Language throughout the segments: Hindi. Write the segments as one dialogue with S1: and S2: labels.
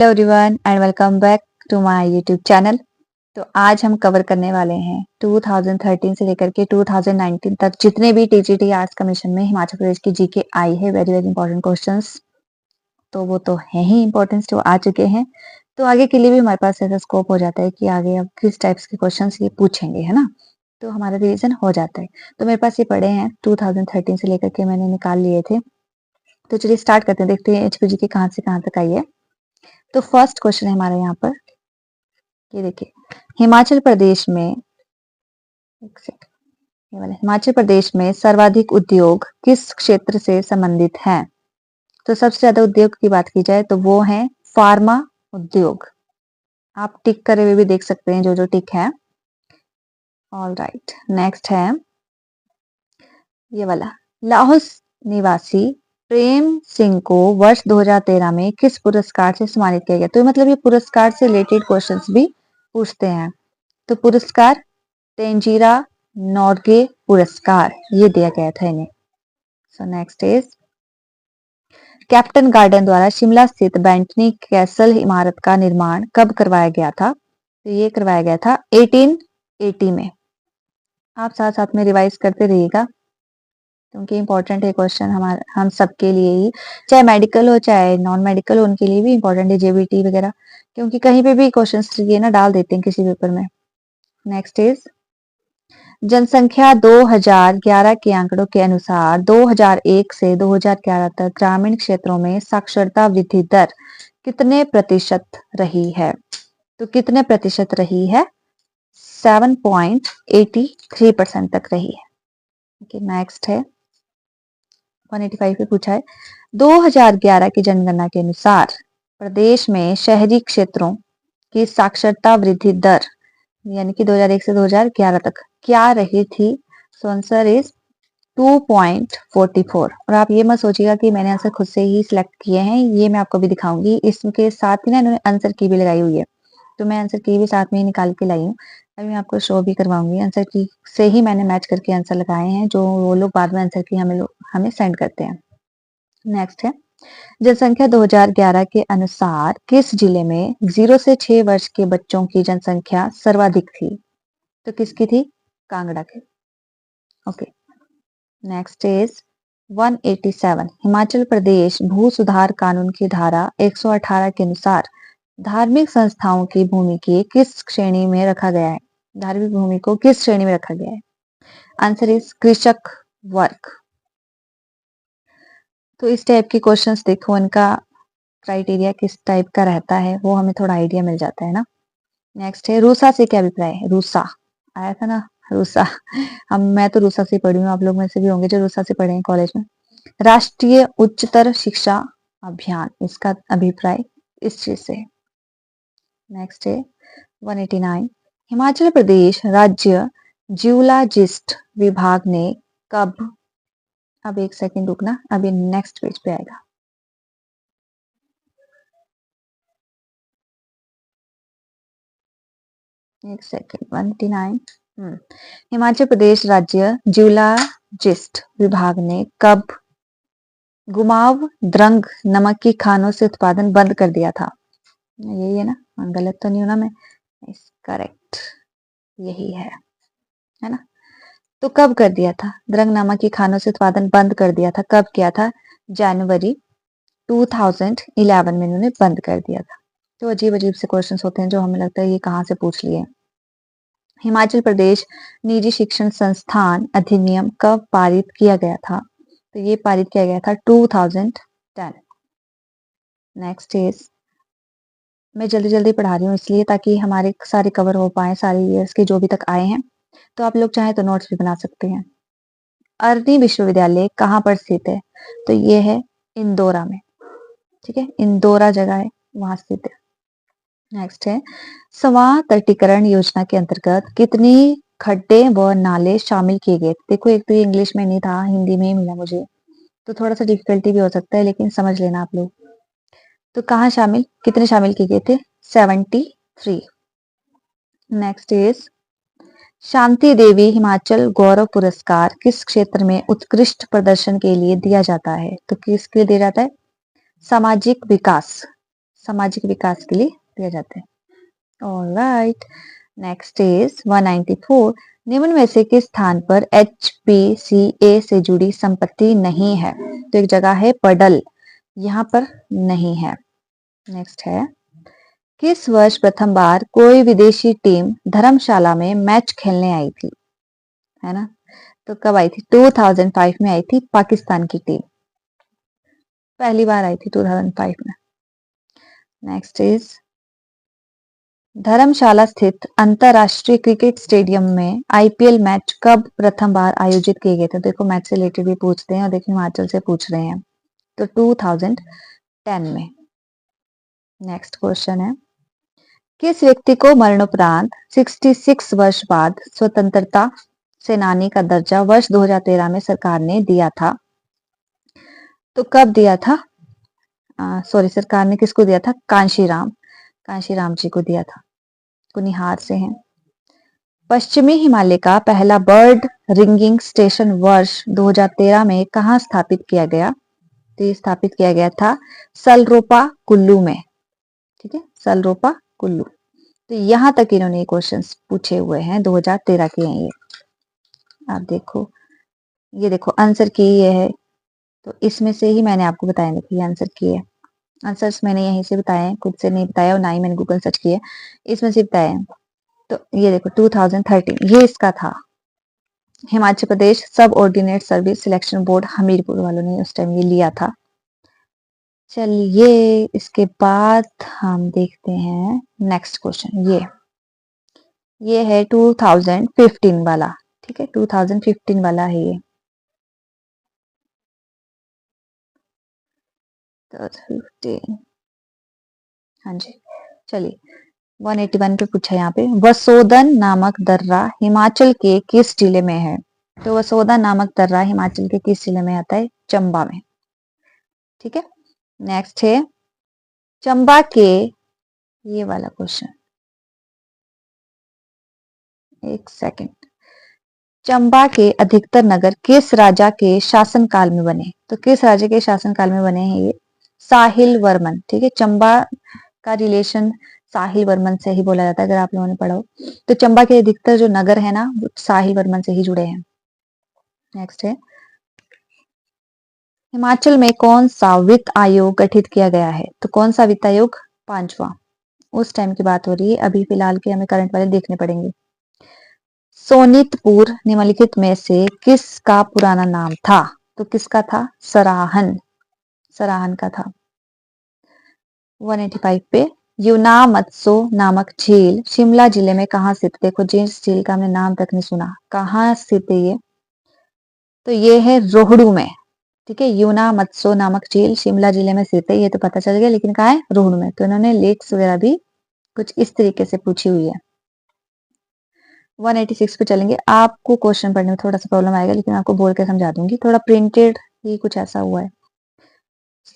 S1: Hello everyone and welcome back to my YouTube channel. तो आज हम कवर करने वाले हैं 2013 से लेकर के 2019 तक जितने भी टीजीटी आर्ट्स कमीशन में हिमाचल प्रदेश की जीके आई है, वेरी वेरी इंपॉर्टेंट क्वेश्चंस। तो वो तो है ही इंपॉर्टेंस, जो आ चुके हैं। तो आगे के लिए भी हमारे पास ऐसा स्कोप हो जाता है कि आगे अब किस टाइप्स के क्वेश्चन ये पूछेंगे, है ना। तो हमारा रिविजन हो जाता है। तो मेरे पास ये पढ़े हैं 2013 से लेकर के मैंने निकाल लिए थे। तो चलिए स्टार्ट करते हैं, देखते हैं एचपीजी की कहाँ से कहाँ तक आई है। तो फर्स्ट क्वेश्चन है हमारा यहाँ पर, ये देखिए, हिमाचल प्रदेश में एक सेकंड, ये वाला हिमाचल प्रदेश में सर्वाधिक उद्योग किस क्षेत्र से संबंधित हैं। तो सबसे ज्यादा उद्योग की बात की जाए तो वो है फार्मा उद्योग। आप टिक करे हुए भी देख सकते हैं जो जो टिक है। ऑल राइट, नेक्स्ट है ये वाला, लाहौल निवासी प्रेम सिंह को वर्ष 2013 में किस पुरस्कार से सम्मानित किया गया। तो मतलब ये पुरस्कार से रिलेटेड क्वेश्चंस भी पूछते हैं। तो पुरस्कार तेंजिरा नॉर्गे पुरस्कार ये दिया गया था इन्हें। So next is, captain garden द्वारा शिमला स्थित बैंटनी कैसल इमारत का निर्माण कब करवाया गया था। तो ये करवाया गया था 1880 में। आप साथ साथ में रिवाइज करते रहिएगा क्योंकि इंपॉर्टेंट है क्वेश्चन हमारे, हम सबके लिए ही, चाहे मेडिकल हो चाहे नॉन मेडिकल हो, उनके लिए भी इंपॉर्टेंट है जेबीटी वगैरह, क्योंकि कहीं पे भी क्वेश्चन ये ना डाल देते हैं किसी पेपर में। नेक्स्ट इज, जनसंख्या 2011 के आंकड़ों के अनुसार 2001 से 2011 तक ग्रामीण क्षेत्रों में साक्षरता वृद्धि दर कितने प्रतिशत रही है। तो कितने प्रतिशत रही है, 7.83% तक रही है। नेक्स्ट है 185 पे पूछा है, 2011 की जनगणना के अनुसार प्रदेश में शहरी क्षेत्रों की साक्षरता वृद्धि दर यानी कि 2001 से 2011 तक क्या रही थी। So answer is 2.44। और आप ये मत सोचिएगा कि मैंने आंसर खुद से ही सिलेक्ट किए हैं, ये मैं आपको भी दिखाऊंगी। इसके साथ ही ना इन्होंने आंसर की भी लगाई हुई है, तो मैं आंसर की भी साथ में ही निकाल के लाई हूँ। अभी मैं आपको शो भी करवाऊंगी। आंसर की से ही मैंने मैच करके आंसर लगाए हैं, जो वो लोग बाद में आंसर की हमें सेंड करते हैं। नेक्स्ट है, जनसंख्या 2011 के अनुसार किस जिले में 0 से 6 वर्ष के बच्चों की जनसंख्या सर्वाधिक थी। तो किसकी थी, कांगड़ा के। Okay, next is 187, Himachal Pradesh भू सुधार कानून की धारा 118 के अनुसार धार्मिक संस्थाओं की भूमि की किस श्रेणी में रखा गया है। धार्मिक भूमि को किस श्रेणी में रखा गया है। आंसर इज कृषक वर्ग। तो इस टाइप के क्वेश्चंस देखो, इनका क्राइटेरिया किस टाइप का रहता है वो हमें थोड़ा आइडिया मिल जाता है ना। नेक्स्ट है, रूसा से क्या अभिप्राय है। रूसा आया था ना, रूसा। मैं तो रूसा से पढ़ी हूँ, आप लोग में से भी होंगे जो रूसा से पढ़े हैं कॉलेज में। राष्ट्रीय उच्चतर शिक्षा अभियान, इसका अभिप्राय इस चीज से। नेक्स्ट है 189, हिमाचल प्रदेश राज्य जियोलॉजिस्ट विभाग ने कब, अब एक सेकंड रुकना, अभी नेक्स्ट पेज पे आएगा। एक सेकंड, 189, हिमाचल प्रदेश राज्य जियोलॉजिस्ट विभाग ने कब गुमाव द्रंग नमक की खानों से उत्पादन बंद कर दिया था। यही है ना, गलत तो नहीं होना मैं, करेक्ट यही है ना। तो कब कर दिया था, द्रंग नमक की खानों से उत्पादन बंद कर दिया था, कब किया था, जनवरी 2011 में इन्होंने बंद कर दिया था। तो अजीब अजीब से क्वेश्चंस होते हैं जो हमें लगता है ये कहाँ से पूछ लिए। हिमाचल प्रदेश निजी शिक्षण संस्थान अधिनियम कब पारित किया गया था। तो ये पारित किया गया था 2010। नेक्स्ट इज, मैं जल्दी जल्दी पढ़ा रही हूँ इसलिए ताकि हमारे सारे कवर हो पाए, सारे ईयर्स के जो भी तक आए हैं। तो आप लोग चाहें तो नोट्स भी बना सकते हैं। अरनी विश्वविद्यालय कहाँ पर स्थित है। तो ये है इंदौरा में, ठीक है, इंदौरा जगह है, वहां स्थित है। नेक्स्ट है, स्वां तटीकरण योजना के अंतर्गत कितनी खड्डे व नाले शामिल किए गए। देखो एक तो ये इंग्लिश में नहीं था, हिंदी में ही मिला मुझे, तो थोड़ा सा डिफिकल्टी भी हो सकता है, लेकिन समझ लेना आप लोग। तो कहाँ शामिल, कितने शामिल किए गए थे, 73। नेक्स्ट इज, शांति देवी हिमाचल गौरव पुरस्कार किस क्षेत्र में उत्कृष्ट प्रदर्शन के लिए दिया जाता है। तो किसके लिए दिया जाता है, सामाजिक विकास, सामाजिक विकास के लिए दिया जाता है। Alright, next is 194। निम्न में से किस स्थान पर HPCA से जुड़ी संपत्ति नहीं है? तो एक जगह है पडल, यहाँ पर नहीं है। नेक्स्ट है, किस वर्ष प्रथम बार कोई विदेशी टीम धर्मशाला में मैच खेलने आई थी? है ना, तो कब आई थी? 2005 में आई थी पाकिस्तान की टीम, पहली बार आई थी 2005 में। नेक्स्ट इज, धर्मशाला स्थित अंतरराष्ट्रीय क्रिकेट स्टेडियम में IPL मैच कब प्रथम बार आयोजित किए गए थे? देखो मैच से रिलेटेड भी पूछते हैं और देखो हिमाचल से पूछ रहे हैं, तो 2010 में। नेक्स्ट क्वेश्चन है, किस व्यक्ति को मरणोपरांत 66 वर्ष बाद स्वतंत्रता सेनानी का दर्जा वर्ष 2013 में सरकार ने दिया था? तो कब दिया था? सॉरी, सरकार ने किसको दिया था? कांशीराम जी को दिया था। कुनिहार से हैं। पश्चिमी हिमालय का पहला बर्ड रिंगिंग स्टेशन वर्ष 2013 में कहाँ स्थापित किया गया? तो ये स्थापित किया गया था सलरोपा कुल्लू में। ठीक है, सलरोपा कुल्लू। तो यहां तक इन्होंने क्वेश्चंस पूछे हुए हैं, 2013 के हैं ये। आप देखो, ये देखो आंसर की ये है, तो इसमें से ही मैंने आपको बताया। देखो ये आंसर की है, आंसर्स मैंने यहीं से बताए हैं, खुद से नहीं बताया और ना ही मैंने गूगल सर्च किया, इसमें से बताया है। तो ये देखो 2013 ये इसका था। हिमाचल प्रदेश सब ordinate service selection board Hamirpur वालों ने उस टाइम ये लिया था। चलिए इसके बाद हम देखते हैं नेक्स्ट क्वेश्चन। ये है 2015 वाला। ठीक है, 2015 वाला है ये। तो 15, हाँ जी, चलिए 181 पे पूछा यहाँ पे, वसोदन नामक दर्रा हिमाचल के किस जिले में है? तो वसोदन नामक दर्रा हिमाचल के किस जिले में आता है? चंबा में। ठीक है, नेक्स्ट है चंबा के, ये वाला क्वेश्चन, एक सेकंड। चंबा के अधिकतर नगर किस राजा के शासनकाल में बने? तो किस राजा के शासनकाल में बने हैं ये? साहिल वर्मन। ठीक है, चंबा का रिलेशन साहिल वर्मन से ही बोला जाता है, अगर आप लोगों ने पढ़ा हो तो। चंबा के अधिकतर जो नगर है ना, वो साहिल वर्मन से ही जुड़े हैं। नेक्स्ट है, हिमाचल में कौन सा वित्त आयोग गठित किया गया है? तो कौन सा वित्त आयोग? 5वां। उस टाइम की बात हो रही है, अभी फिलहाल के हमें करंट वाले देखने पड़ेंगे। सोनितपुर निम्नलिखित में से किसका पुराना नाम था? तो किसका था? सराहन का था। 185 पे, यूना मत्सो नामक झील शिमला जिले में कहाँ स्थित? देखो जिस झील का हमने नाम तक नहीं सुना, कहाँ स्थित है ये? तो ये है रोहड़ू में। ठीक है, यूना मत्सो नामक झील शिमला जिले में स्थित है, ये तो पता चल गया, लेकिन कहाँ है? रोहड़ू में। तो इन्होंने लेक्स वगैरह भी कुछ इस तरीके से पूछी हुई है। 186 पे चलेंगे। आपको क्वेश्चन पढ़ने में थोड़ा सा प्रॉब्लम आएगा, लेकिन आपको बोल के समझा दूंगी, थोड़ा प्रिंटेड ही कुछ ऐसा हुआ है।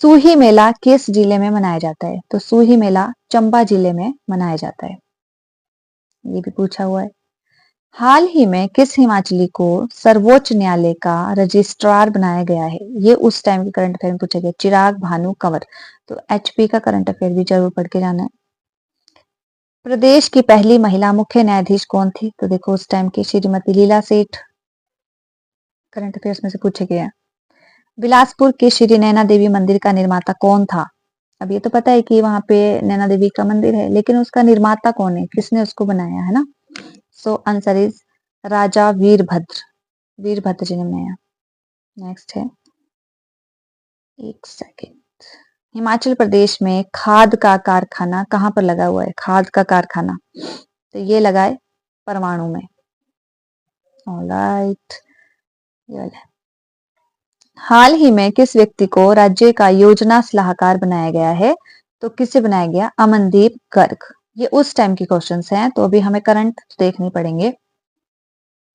S1: सूही मेला किस जिले में मनाया जाता है? तो सूही मेला चंबा जिले में मनाया जाता है, ये भी पूछा हुआ है। हाल ही में किस हिमाचली को सर्वोच्च न्यायालय का रजिस्ट्रार बनाया गया है? ये उस टाइम के करंट अफेयर में पूछा गया, चिराग भानु कंवर। तो HP का करंट अफेयर भी जरूर पढ़ के जाना है। प्रदेश की पहली महिला मुख्य न्यायाधीश कौन थी? तो देखो उस टाइम की श्रीमती लीला सेठ, करंट अफेयर्स में से पूछे गए हैं। बिलासपुर के श्री नैना देवी मंदिर का निर्माता कौन था? अब ये तो पता है कि वहां पे नैना देवी का मंदिर है, लेकिन उसका निर्माता कौन है, किसने उसको बनाया है ना? सो आंसर इज राजा वीरभद्र जी ने बनाया। नेक्स्ट है, एक सेकेंड। हिमाचल प्रदेश में खाद का कारखाना कहाँ पर लगा हुआ है? खाद का कारखाना, तो ये लगा है परमाणु में। ऑलराइट, हाल ही में किस व्यक्ति को राज्य का योजना सलाहकार बनाया गया है? तो किसे बनाया गया? अमनदीप गर्ग। ये उस टाइम के क्वेश्चंस हैं, तो अभी हमें करंट देखने पड़ेंगे।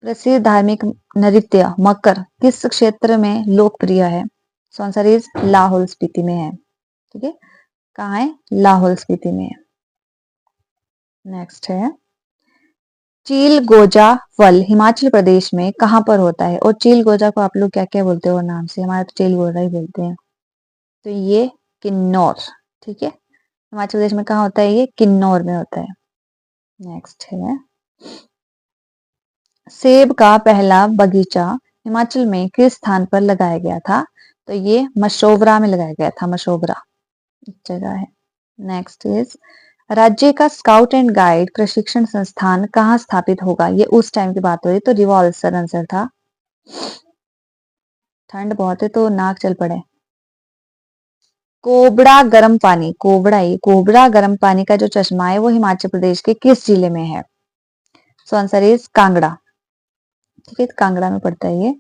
S1: प्रसिद्ध धार्मिक नृत्य मकर किस क्षेत्र में लोकप्रिय है? So answer is Lahaul Spiti में है। ठीक है, कहाँ है? लाहौल स्पीति में है। नेक्स्ट है, चील गोजा फल हिमाचल प्रदेश में कहाँ पर होता है? और चील गोजा को आप लोग क्या क्या बोलते हो नाम से? हमारे तो चील गोजा ही बोलते हैं। तो ये किन्नौर। ठीक है, हिमाचल प्रदेश में कहाँ होता है ये? किन्नौर में होता है। नेक्स्ट है, सेब का पहला बगीचा हिमाचल में किस स्थान पर लगाया गया था? तो ये मशोबरा में लगाया गया था, मशोबरा जगह है। नेक्स्ट इज, राज्य का स्काउट एंड गाइड प्रशिक्षण संस्थान कहाँ स्थापित होगा? ये उस टाइम की बात हो रही, तो रिवॉल्सर आंसर था। ठंड बहुत है तो नाक चल पड़े। कोबड़ा गर्म पानी, कोबड़ा गर्म पानी का जो चश्मा है वो हिमाचल प्रदेश के किस जिले में है? So answer is Kangra. ठीक है, कांगड़ा में पड़ता है ये।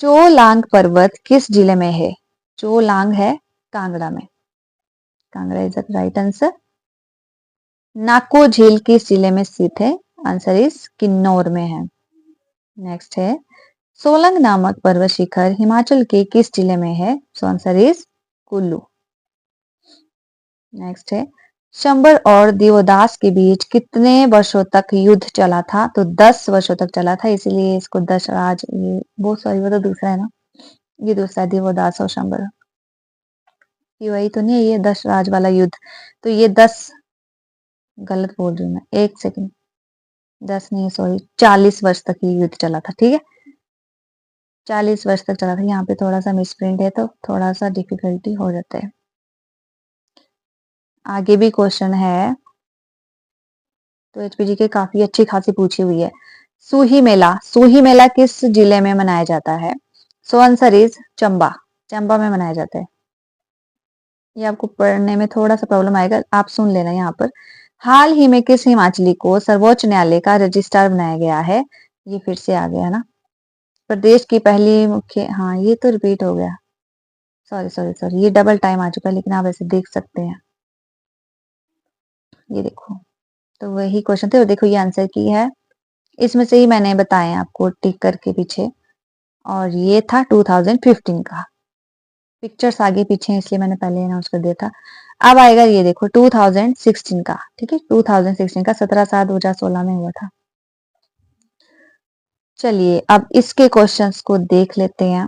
S1: चोलांग पर्वत किस जिले में है? चोलांग है कांगड़ा में। Kangra is the right answer. Nako झील किस जिले में स्थित है? आंसर इज किन्नौर में है। नेक्स्ट है, सोलंग नामक पर्वत शिखर हिमाचल के किस जिले में है? So answer is Kullu. Next है, शंबर और दिवोदास के बीच कितने वर्षों तक युद्ध चला था? तो 10 वर्षों तक चला था, इसीलिए इसको दशराज, ये वो सॉरी वो तो दूसरा है ना, ये दूसरा दिवोदास और शंबर, ये वही तो नहीं है, ये दशराज वाला युद्ध। तो ये 10, गलत बोल रही हूँ मैं, एक सेकंड, 10 नहीं सॉरी 40 वर्ष तक ये युद्ध चला था। ठीक है, 40 वर्ष तक चला था। यहाँ पे थोड़ा सा मिसप्रिंट है तो थोड़ा सा डिफिकल्टी हो जाता है। आगे भी क्वेश्चन है, तो एचपीजी के काफी अच्छी खासी पूछी हुई है। सूही मेला किस जिले में मनाया जाता है? So answer is Chamba, Chamba में मनाया जाता है। ये आपको पढ़ने में थोड़ा सा प्रॉब्लम आएगा, आप सुन लेना यहाँ पर। हाल ही में किस हिमाचली को सर्वोच्च न्यायालय का रजिस्ट्रार बनाया गया है? ये फिर से आ गया ना, प्रदेश की पहली मुख्य, हाँ ये तो रिपीट हो गया, सॉरी सॉरी सॉरी, ये डबल टाइम आ चुका है, लेकिन आप ऐसे देख सकते हैं, ये देखो, तो वही क्वेश्चन थे और देखो ये आंसर की है, इसमें से ही मैंने बताए आपको टिक करके पीछे, और ये था 2015 का। पिक्चर्स आगे पीछे हैं इसलिए मैंने पहले अनाउंस कर दिया था। अब आएगा ये देखो 2016 का। ठीक है, 2016 का, 17/7/2016 में हुआ था। चलिए अब इसके क्वेश्चंस को देख लेते हैं।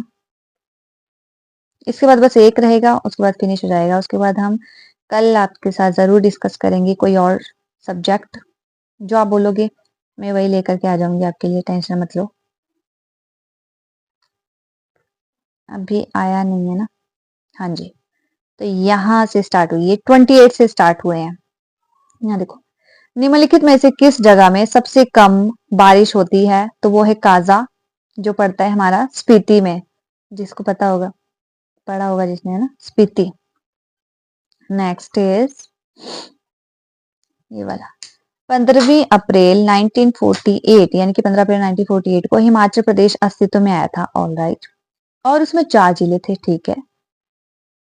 S1: इसके बाद बस एक रहेगा, उसके बाद फिनिश हो जाएगा। उसके बाद हम कल आपके साथ जरूर डिस्कस करेंगे कोई और सब्जेक्ट, जो आप बोलोगे मैं वही लेकर के आ जाऊंगी आपके लिए, टेंशन मत लो। अभी आया नहीं है ना? हाँ जी, तो यहाँ से स्टार्ट हुई है, 28 से स्टार्ट हुए हैं। यहाँ देखो, निम्नलिखित में से किस जगह में सबसे कम बारिश होती है? तो वो है काजा, जो पड़ता है हमारा स्पीति में, जिसको पता होगा, पढ़ा होगा जिसने, है ना, स्पीति। नेक्स्ट इज ये वाला, 15 अप्रैल 1948, यानी कि 15 अप्रैल 1948 को हिमाचल प्रदेश अस्तित्व में आया था। ऑल राइट, और उसमें 4 जिले थे। ठीक है,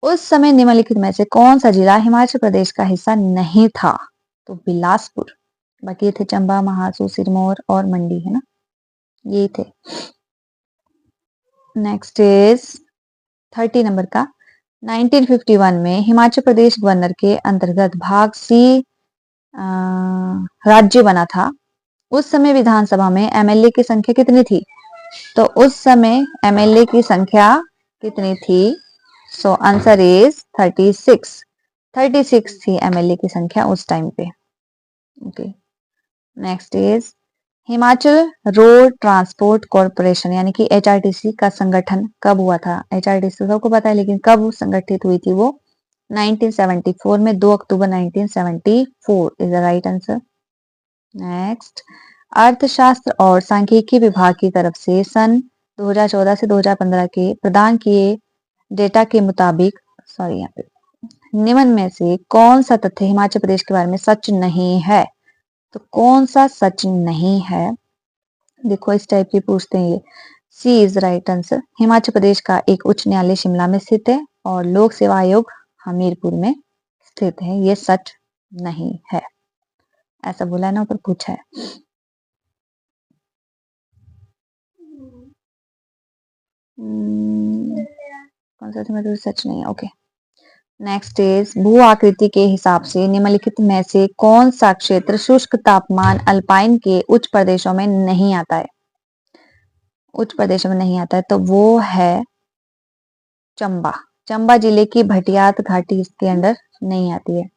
S1: उस समय निम्नलिखित में से कौन सा जिला हिमाचल प्रदेश का हिस्सा नहीं था? तो बिलासपुर, बाकी ये थे चंबा, महासू, सिरमौर और मंडी, है ना, ये थे। नेक्स्ट इज 30 नंबर का, 1951 में हिमाचल प्रदेश गवर्नर के अंतर्गत भाग सी राज्य बना था। उस समय विधानसभा में एमएलए की संख्या कितनी थी? तो उस समय एमएलए की संख्या कितनी थी? सो आंसर इज 36, 36 थी एमएलए की संख्या उस टाइम पे। Okay, next is, Himachal road transport corporation यानी कि एचआरटीसी का संगठन कब हुआ था? एचआरटीसी सबको पता है, लेकिन कब संगठित हुई थी वो? 1974 में, 2 अक्टूबर 1974 is the right answer. Next, अर्थशास्त्र और सांख्यिकी विभाग की तरफ से सन 2014 से 2015 के प्रदान किए डेटा के मुताबिक, सॉरी यहाँ पे, निम्न में से कौन सा तथ्य हिमाचल प्रदेश के बारे में सच नहीं है? तो कौन सा सच नहीं है? देखो इस टाइप की पूछते हैं ये। सी is right answer. Himachal Pradesh का एक उच्च न्यायालय शिमला में स्थित है और लोक सेवा आयोग हमीरपुर में स्थित है। ये सच नहीं है, ऐसा बोला है ना, ऊपर पूछा है। कौन सा मतलब सच नहीं है? ओके, नेक्स्ट इज, भू आकृति के हिसाब से निम्नलिखित में से कौन सा क्षेत्र शुष्क तापमान अल्पाइन के उच्च प्रदेशों में नहीं आता है? उच्च प्रदेशों में नहीं आता है, तो वो है चंबा। चंबा जिले की भटियात घाटी इसके अंडर नहीं आती है।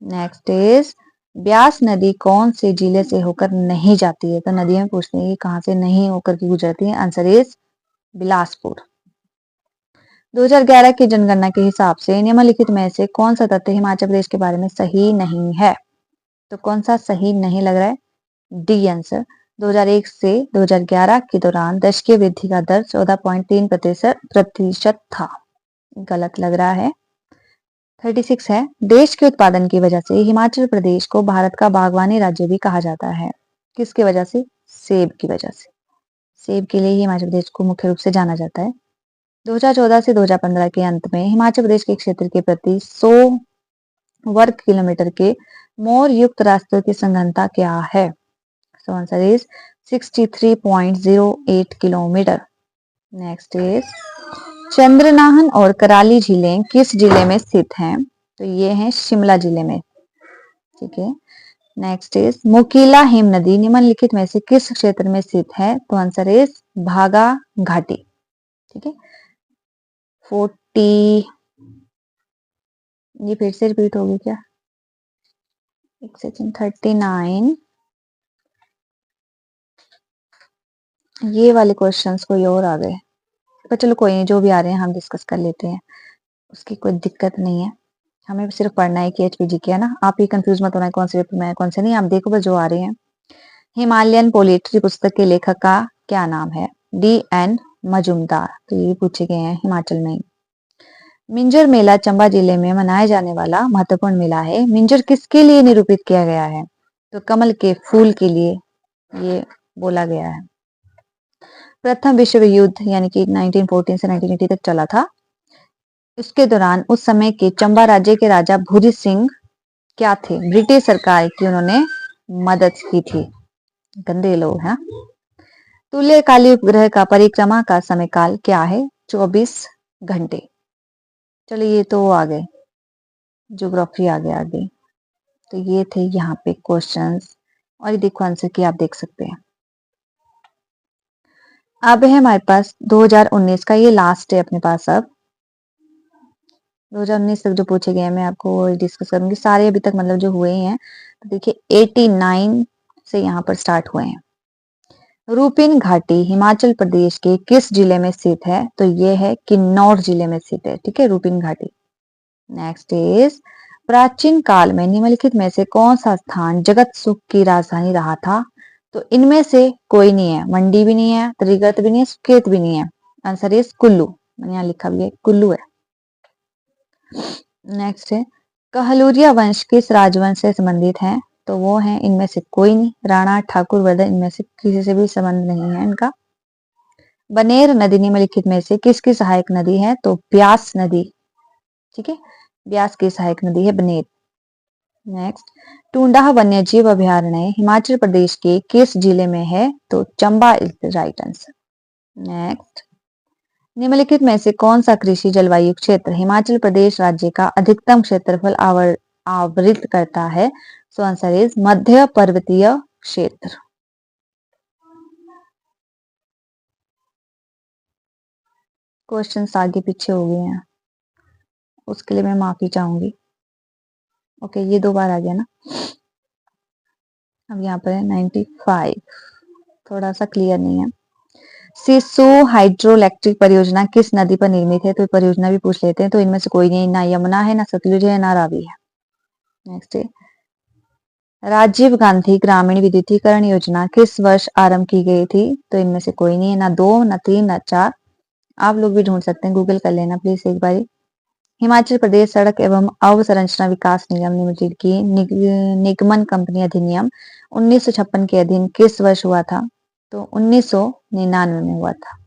S1: नेक्स्ट इज ब्यास नदी कौन से जिले से होकर नहीं जाती है? तो नदियां पूछती है कहां से नहीं होकर के गुजरती है। Answer is Bilaspur. 2011 की जनगणना के हिसाब से निम्नलिखित में से कौन सा तथ्य हिमाचल प्रदेश के बारे में सही नहीं है? तो कौन सा सही नहीं लग रहा है? D answer. 2001 से 2011 के दौरान दशकीय वृद्धि का दर 14.3% था। गलत लग रहा है। 36 है देश के उत्पादन की वजह से हिमाचल प्रदेश को भारत का बागवानी राज्य भी कहा जाता है। किसकी वजह से? सेब की वजह से। सेब के लिए हिमाचल प्रदेश को मुख्य रूप से जाना जाता है। 2014 से 2015 के अंत में हिमाचल प्रदेश के क्षेत्र के प्रति 100 वर्ग किलोमीटर के मोर युक्त रास्तों की संघनता क्या है? So answer is 63.08 kilometre. Next is Chandranahan और कराली झीलें किस जिले में स्थित हैं? तो ये हैं शिमला जिले में। ठीक है। नेक्स्ट इज मोकीला हिम नदी निम्नलिखित में से किस क्षेत्र में स्थित है? तो आंसर इज भागा घाटी। ठीक है। 40 ये फिर से रिपीट होगी क्या? एक सेकंड। 39 ये वाले क्वेश्चंस कोई और आ गए, पर चलो कोई नहीं, जो भी आ रहे हैं हम डिस्कस कर लेते हैं, उसकी कोई दिक्कत नहीं है। हमें सिर्फ पढ़ना है कि एचपीजी क्या है ना। आप ही कंफ्यूज मत होना कौन से पेपर में है कौन से नहीं। आप देखो बस जो आ रहे हैं। हिमालयन पोएट्री पुस्तक के लेखक का क्या नाम है? डी.एन. मजूमदार। तो ये पूछे गए हैं हिमाचल में। मिंजर मेला चंबा जिले में मनाया जाने वाला महत्वपूर्ण मेला है। मिंजर किसके लिए निरूपित किया गया है? तो कमल के फूल के लिए ये बोला गया है। प्रथम विश्व युद्ध यानी कि 1914 से 1980 तक चला था। इसके दौरान उस समय के चंबा राज्य के राजा भूरी सिंह क्या थे? ब्रिटिश सरकार की उन्होंने मदद की थी। गंदे लोग हैं। तुल्यकालिक उपग्रह का परिक्रमा का समय काल क्या है? 24 घंटे। चलिए ये तो आ गए, ज्योग्राफी आ गया आगे। तो ये थे यहाँ पे क्वेश्चंस और ये देखो आंसर की आप देख सकते हैं। अब है हमारे पास 2019 का, ये लास्ट है अपने पास। अब 2019 तक जो पूछे गए हैं मैं आपको डिस्कस करूंगी सारे अभी तक, मतलब जो हुए हैं। तो देखिए 89 से यहाँ पर स्टार्ट हुए हैं। रूपिन घाटी हिमाचल प्रदेश के किस जिले में स्थित है? तो ये है किन्नौर जिले में स्थित है। ठीक है, रूपिन घाटी। नेक्स्ट इज प्राचीन काल में निम्नलिखित में से कौन सा स्थान जगत सुख की राजधानी रहा था? तो इनमें से कोई नहीं है। मंडी भी नहीं है, त्रिगर्त भी नहीं है, सुकेत भी नहीं है। Answer is Kullu. मैंने यहाँ लिखा भी है कुल्लू है। नेक्स्ट है कहलूरिया वंश किस राजवंश से संबंधित है? तो वो है इनमें से कोई नहीं। राणा ठाकुर वर्धन इनमें से किसी से भी संबंध नहीं है इनका। बनेर नदी निम्नलिखित में से किसकी सहायक नदी है? तो ब्यास नदी। ठीक है, ब्यास की सहायक नदी है बनेर। नेक्स्ट टूंडा वन्य जीव अभयारण्य हिमाचल प्रदेश के किस जिले में है? तो Chamba is the right answer. Next निम्नलिखित में से कौन सा कृषि जलवायु क्षेत्र हिमाचल प्रदेश राज्य का अधिकतम क्षेत्रफल आवृत करता है? सो आंसर इज मध्य पर्वतीय क्षेत्र। क्वेश्चंस आगे पीछे हो गए हैं, उसके लिए मैं माफी चाहूंगी। ओके, ये 2 बार आ गया ना। अब यहाँ पर है 95, थोड़ा सा क्लियर नहीं है। सिसु हाइड्रोइलेक्ट्रिक परियोजना किस नदी पर निर्मित है? तो परियोजना भी पूछ लेते हैं। तो इनमें से कोई नहीं, ना यमुना है, ना सतलुज है, ना रावी है। नेक्स्ट है राजीव गांधी ग्रामीण विद्युतीकरण योजना किस वर्ष आरंभ की गई थी? तो इनमें से कोई नहीं है, ना 2, ना 3, ना 4। आप लोग भी ढूंढ सकते हैं, गूगल कर लेना प्लीज एक बार। हिमाचल प्रदेश सड़क एवं अवसंरचना विकास निगम लिमिटेड की निगमन कंपनी अधिनियम 1956 के अधीन किस वर्ष हुआ था? तो 1999 में हुआ था।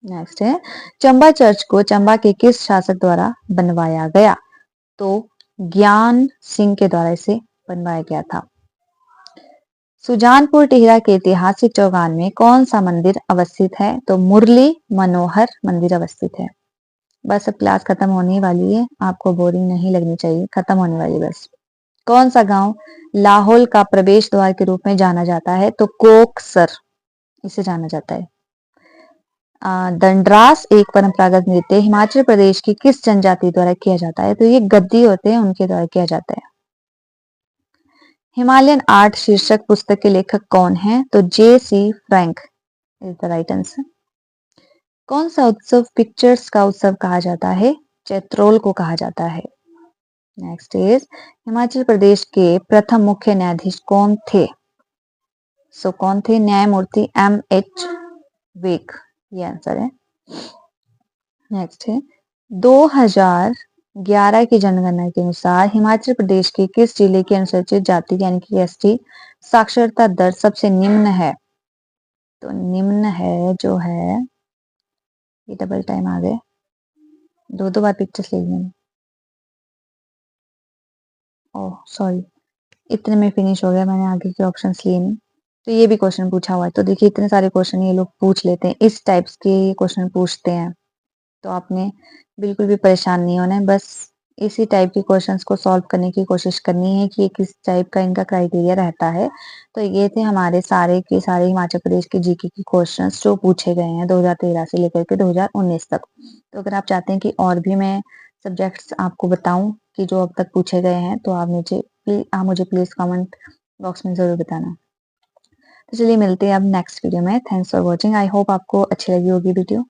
S1: नेक्स्ट है चंबा चर्च को चंबा के किस शासक द्वारा बनवाया गया? तो ज्ञान सिंह के द्वारा इसे बनवाया गया था। सुजानपुर टिहरा के ऐतिहासिक चौगान में कौन सा मंदिर अवस्थित है? तो मुरली मनोहर मंदिर अवस्थित है। बस अब क्लास खत्म होने वाली है, आपको बोरिंग नहीं लगनी चाहिए, खत्म होने वाली बस। कौन सा गांव लाहौल का प्रवेश द्वार के रूप में जाना जाता है? तो कोकसर इसे जाना जाता है। दंडरास एक परंपरागत नृत्य हिमाचल प्रदेश की किस जनजाति द्वारा किया जाता है? तो ये गद्दी होते हैं, उनके द्वारा किया जाता है। हिमालयन आर्ट शीर्षक पुस्तक के लेखक कौन है? तो JC. Frank is the right answer. कौन सा उत्सव पिक्चर्स का उत्सव कहा जाता है? चैत्रोल को कहा जाता है। नेक्स्ट इज हिमाचल प्रदेश के प्रथम मुख्य न्यायाधीश कौन थे? कौन थे? न्यायमूर्ति M.H. वेक, ये आंसर है। नेक्स्ट है 2011 की जनगणना के अनुसार हिमाचल प्रदेश के किस जिले की अनुसूचित जाति यानी कि एसटी साक्षरता दर सबसे निम्न है? तो निम्न है जो है, ये डबल टाइम आ गए, दो बार पिक्चर्स ले ली। ओह सॉरी, इतने में फिनिश हो गया, मैंने आगे के ऑप्शंस लिए नहीं। तो ये भी क्वेश्चन पूछा हुआ है। तो देखिए इतने सारे क्वेश्चन ये लोग पूछ लेते हैं, इस टाइप्स के क्वेश्चन पूछते हैं। तो आपने बिल्कुल भी परेशान नहीं होना है, बस इसी टाइप के क्वेश्चंस को सॉल्व करने की कोशिश करनी है कि ये किस टाइप का इनका क्राइटेरिया रहता है। तो ये थे हमारे सारे के सारे हिमाचल प्रदेश के जीके के क्वेश्चंस जो पूछे गए हैं 2013 से लेकर के 2019 तक। तो अगर आप चाहते हैं कि और भी मैं सब्जेक्ट्स आपको बताऊं कि जो अब तक पूछे गए हैं, तो आप मुझे प्लीज कमेंट बॉक्स में जरूर बताना। तो चलिए मिलते हैं अब नेक्स्ट वीडियो में। Thanks for watching. I hope आपको अच्छी लगी होगी वीडियो।